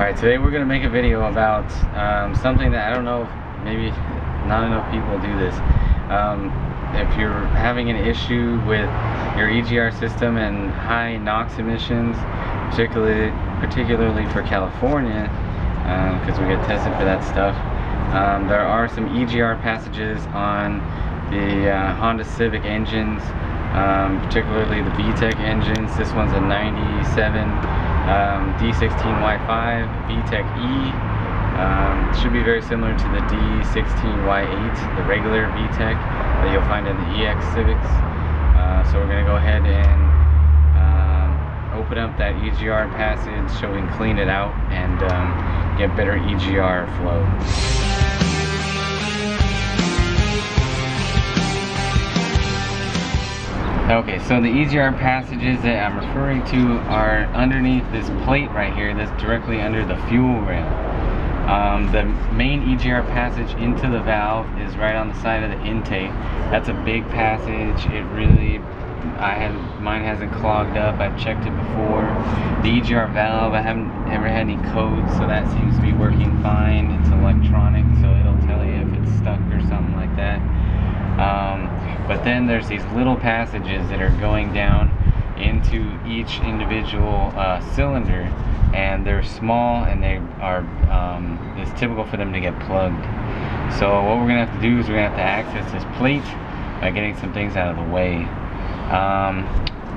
Alright, today we're going to make a video about something that I don't know, maybe not enough people do this. If you're having an issue with your EGR system and high NOx emissions, particularly for California, because we get tested for that stuff, there are some EGR passages on the Honda Civic engines, particularly the VTEC engines. This one's a 97 D16Y5 VTEC E. Should be very similar to the D16Y8, the regular VTEC that you'll find in the EX Civics. So we're going to go ahead and open up that EGR passage so we can clean it out and get better EGR flow. Okay, so the EGR passages that I'm referring to are underneath this plate right here that's directly under the fuel rail. The main EGR passage into the valve is right on the side of the intake. That's a big passage. It really, mine hasn't clogged up. I've checked it before. The EGR valve, I haven't ever had any codes, so that seems to be working fine. It's electronic, so it'll tell you if it's stuck or something like that. But then there's these little passages that are going down into each individual cylinder, and they're small and they are it's typical for them to get plugged. So what we're gonna have to do is we're gonna have to access this plate by getting some things out of the way.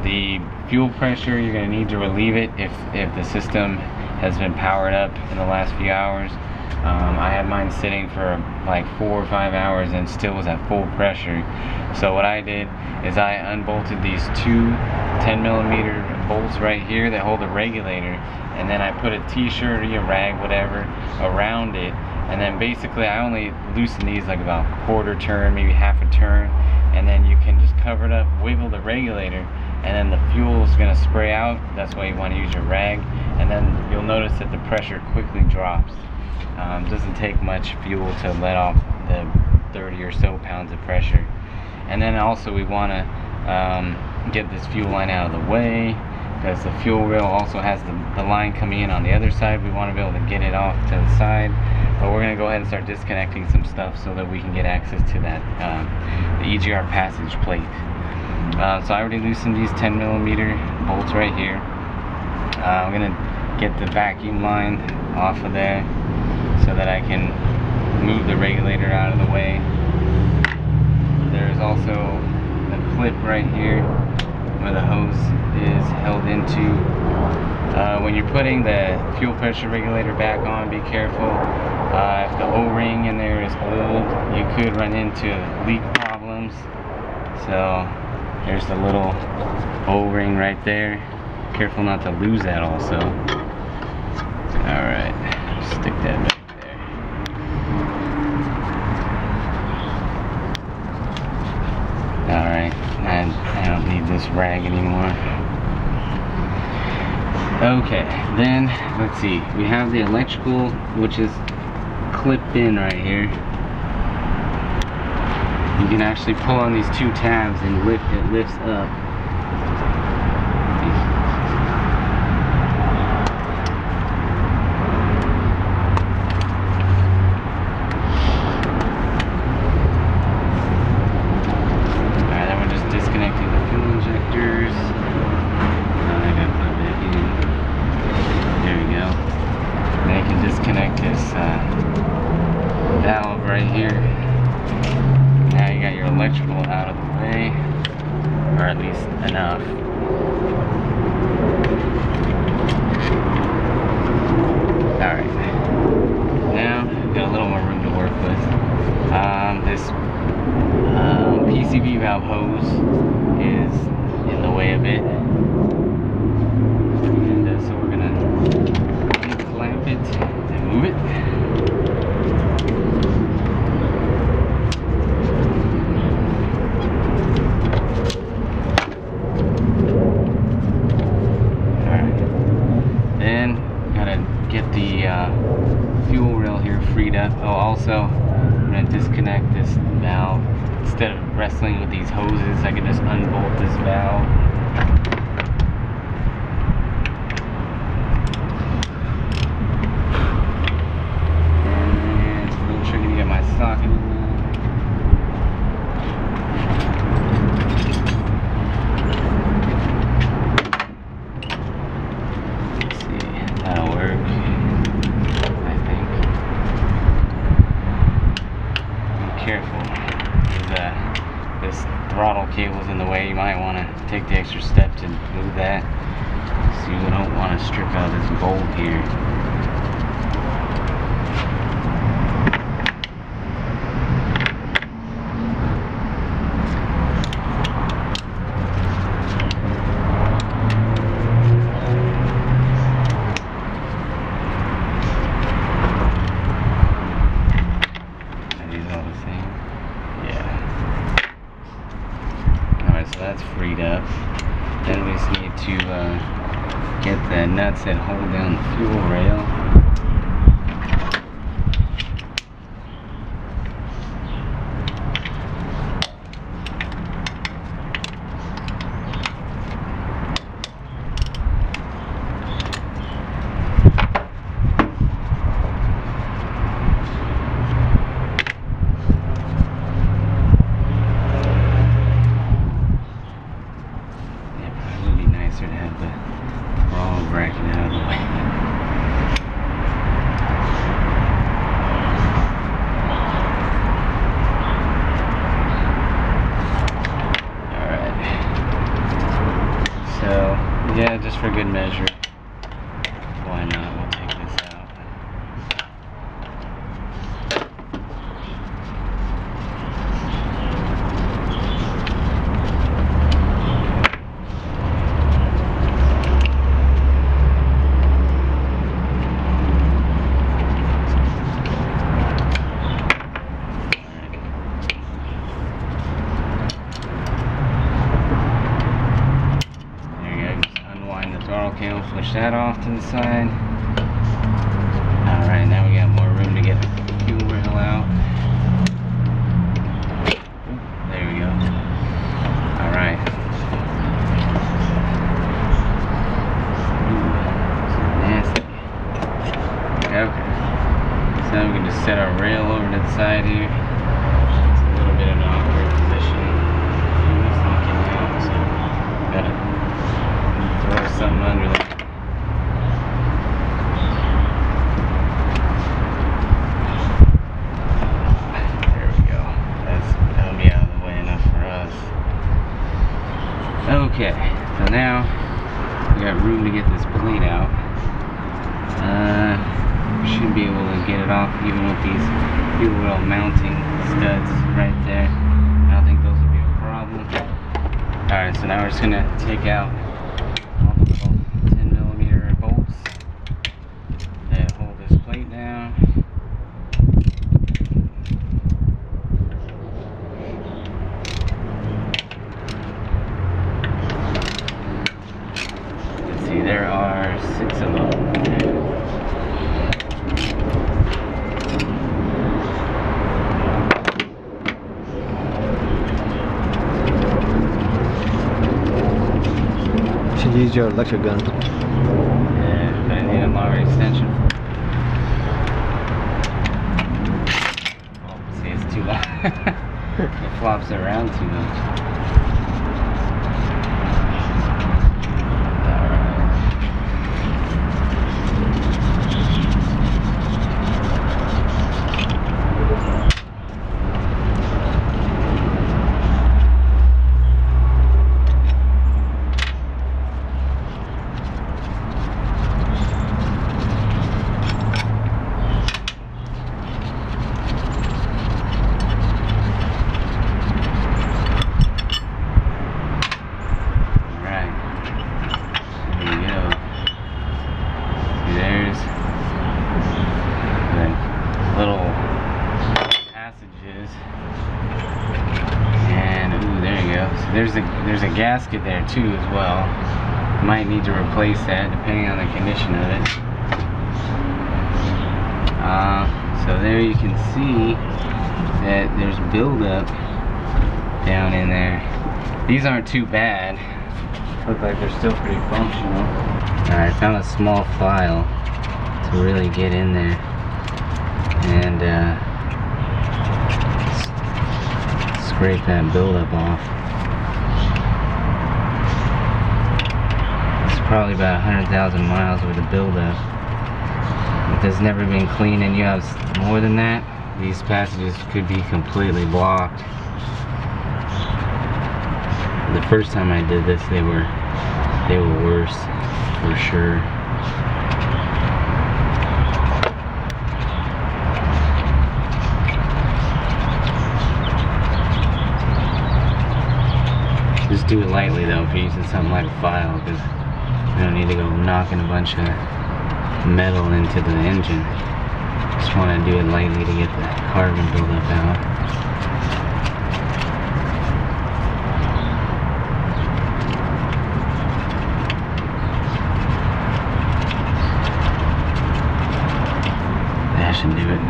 The fuel pressure, you're gonna need to relieve it if the system has been powered up in the last few hours. I had mine sitting for like 4 or 5 hours and still was at full pressure. So what I did is I unbolted these two 10mm bolts right here that hold the regulator, and then I put a t-shirt or a rag, whatever, around it, and then basically I only loosen these like about a quarter turn, maybe half a turn, and then you can just cover it up, wiggle the regulator, and then the fuel is going to spray out. That's why you want to use your rag, and then you'll notice that the pressure quickly drops. Doesn't take much fuel to let off the 30 or so pounds of pressure. And then also we want to get this fuel line out of the way, because the fuel rail also has the line coming in on the other side. We want to be able to get it off to the side, but we're going to go ahead and start disconnecting some stuff so that we can get access to that the EGR passage plate. So I already loosened these 10mm bolts right here. I'm going to get the vacuum line off of there so that I can move the regulator out of the way. There's also a clip right here where the hose is held into. When you're putting the fuel pressure regulator back on, be careful. If the O-ring in there is old, you could run into leak problems. So there's the little O-ring right there. Careful not to lose that also. Alright, stick that back. Alright, I don't need this rag anymore. Okay, then let's see. We have the electrical, which is clipped in right here. You can actually pull on these two tabs and it lifts up. Disconnect this valve right here. Now you got your electrical out of the way, or at least enough. Alright, now we've got a little more room to work with. This PCV valve hose is in the way of it, and so we're gonna clamp it and move it. Alright, then gotta get the fuel rail here freed up. Oh, also I'm gonna disconnect this valve. Instead of wrestling with these hoses, I can just unbolt this valve. throttle cable's in the way, you might want to take the extra step to move that. So you don't want to strip out this bolt here. So that's freed up. Then we just need to get the nuts that hold down the fuel rail. To have the throttle bracket out of the way. Alright. So, yeah, just for good measure. Why not? We'll take this out. Push that off to the side. Alright, now we got more room to get the fuel rail out. There we go. Alright. Nasty. Okay. So we can just set our rail over to the side here. It's a little bit of an awkward position. Fuel's leaking out, so gotta throw something under there. Okay, so now we got room to get this plate out. Should be able to get it off even with these fuel rail mounting studs right there. I don't think those will be a problem. Alright, so now we're just gonna take out all the little 10mm bolts that hold this plate down. There are 6 of them. Should use your electric gun. Yeah, but I need a longer extension. Oh, see, it's too long. It flops around too much. Little passages, and ooh, there you go. So there's a gasket there too as well. Might need to replace that depending on the condition of it. So there you can see that there's buildup down in there. These aren't too bad. Look like they're still pretty functional. Alright, I found a small file to really get in there and scrape that buildup off. It's probably about 100,000 miles worth of buildup. If it's never been cleaned and you have more than that, these passages could be completely blocked. The first time I did this, they were worse for sure. Just do it lightly though if you're using something like a file, because you don't need to go knocking a bunch of metal into the engine. Just want to do it lightly to get the carbon buildup out. That should do it.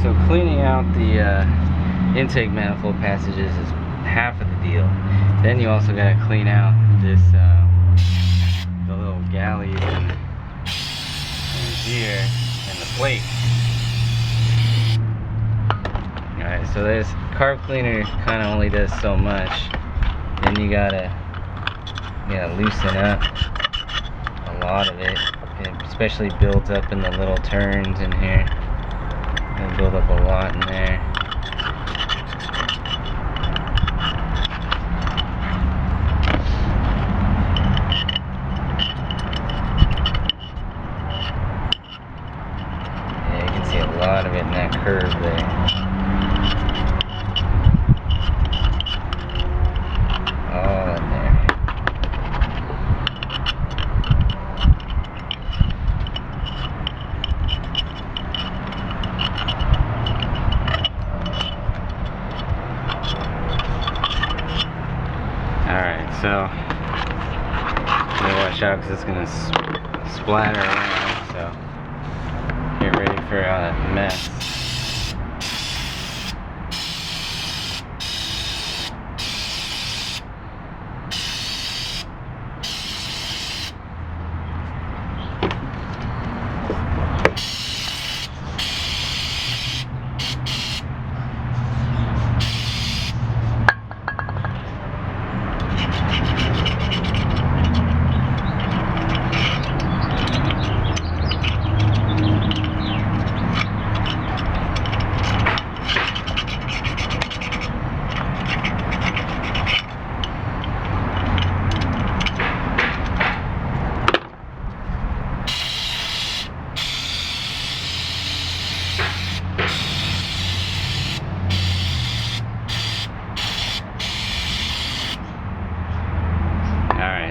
So cleaning out the intake manifold passages is half of the deal. Then you also got to clean out this the little galleys and here and the plate. Alright, so this carb cleaner kind of only does so much. Then you gotta loosen up a lot of it. It especially builds up in the little turns in here. It'll build up a lot in there. A lot of it in that curve there. All in there. Alright, so I'm gonna watch out because it's gonna splatter around, so get ready for a mess.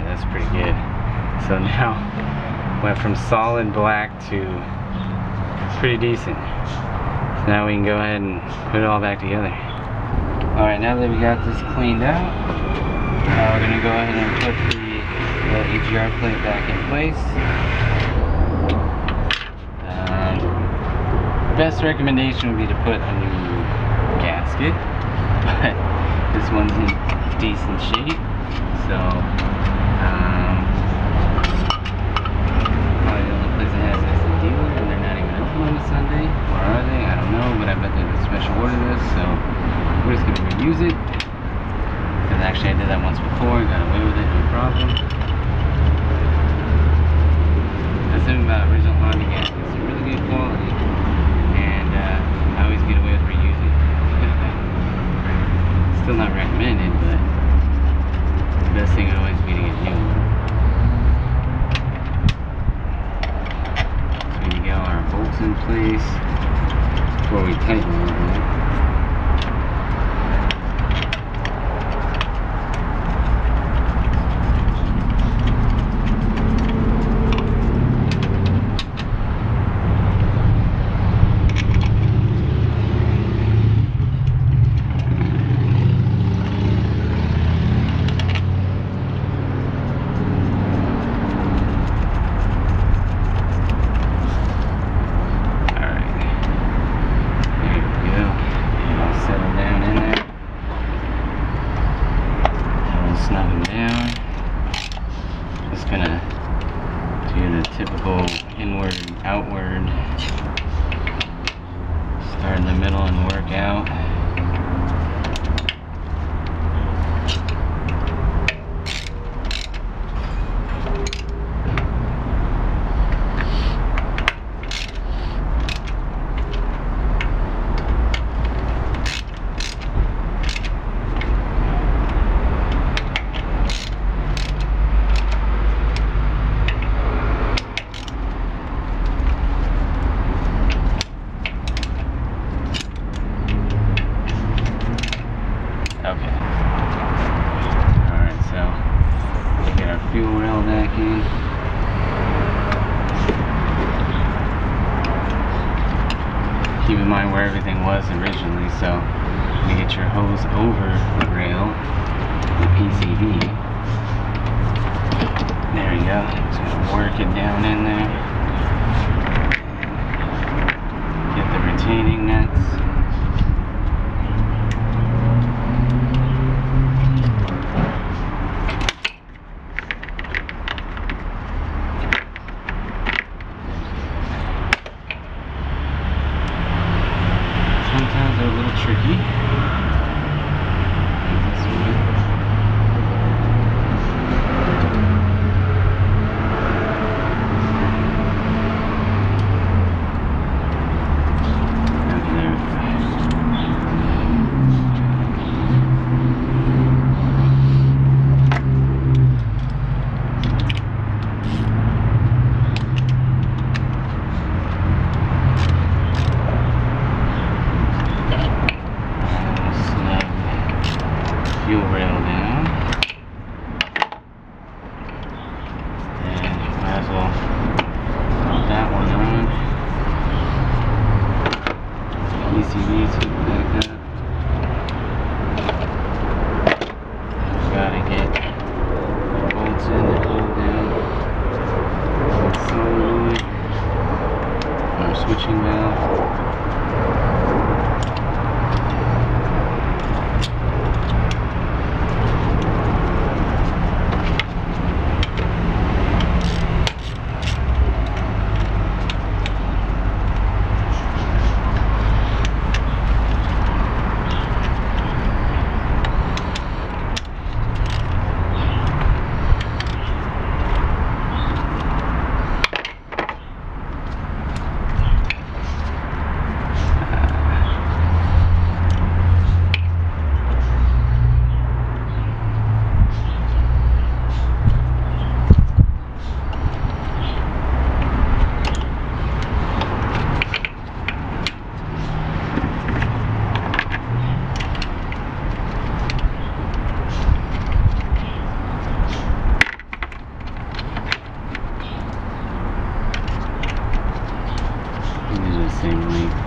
That's pretty good. So now went from solid black to pretty decent. So now we can go ahead and put it all back together. Alright, now that we got this cleaned out, we're going to go ahead and put the EGR plate back in place. Best recommendation would be to put a new gasket, but this one's in decent shape, so probably the only place that has this is a dealer, and they're not even open on a Sunday, or are they? I don't know, but I bet they have a special order this, so we're just going to reuse it, because actually I did that once before and got away with it, no problem. That's something about original Honda gaskets, they're really good quality, and I always get away with reusing. Still not recommended, but the best thing would always be to get new. So we need to get all our bolts in place before we tighten them. Typical inward, outward, start in the middle and work out. keep in mind where everything was originally. So you get your hose over the rail, the PCV. There you go. Just gonna work it down in there. Get the retaining nuts. Sometimes they're a little tricky. This one. Fuel rail down, and might as well put that one on. PCBs hook back up. Gotta get the bolts in to hold down the solenoid, our switching valve. Same length.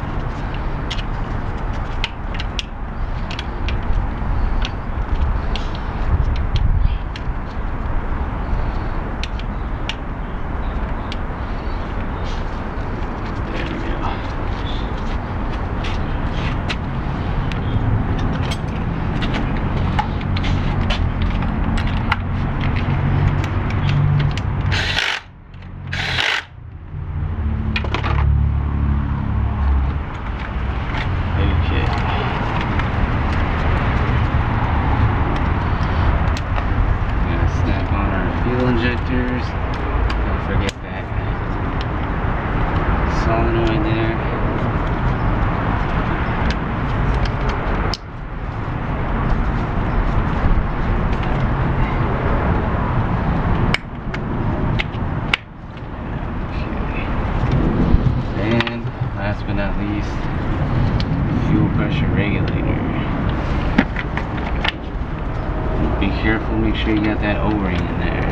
Injectors, don't forget that solenoid there. Okay. And last but not least, fuel pressure regulator. Be careful, make sure you got that O-ring in there.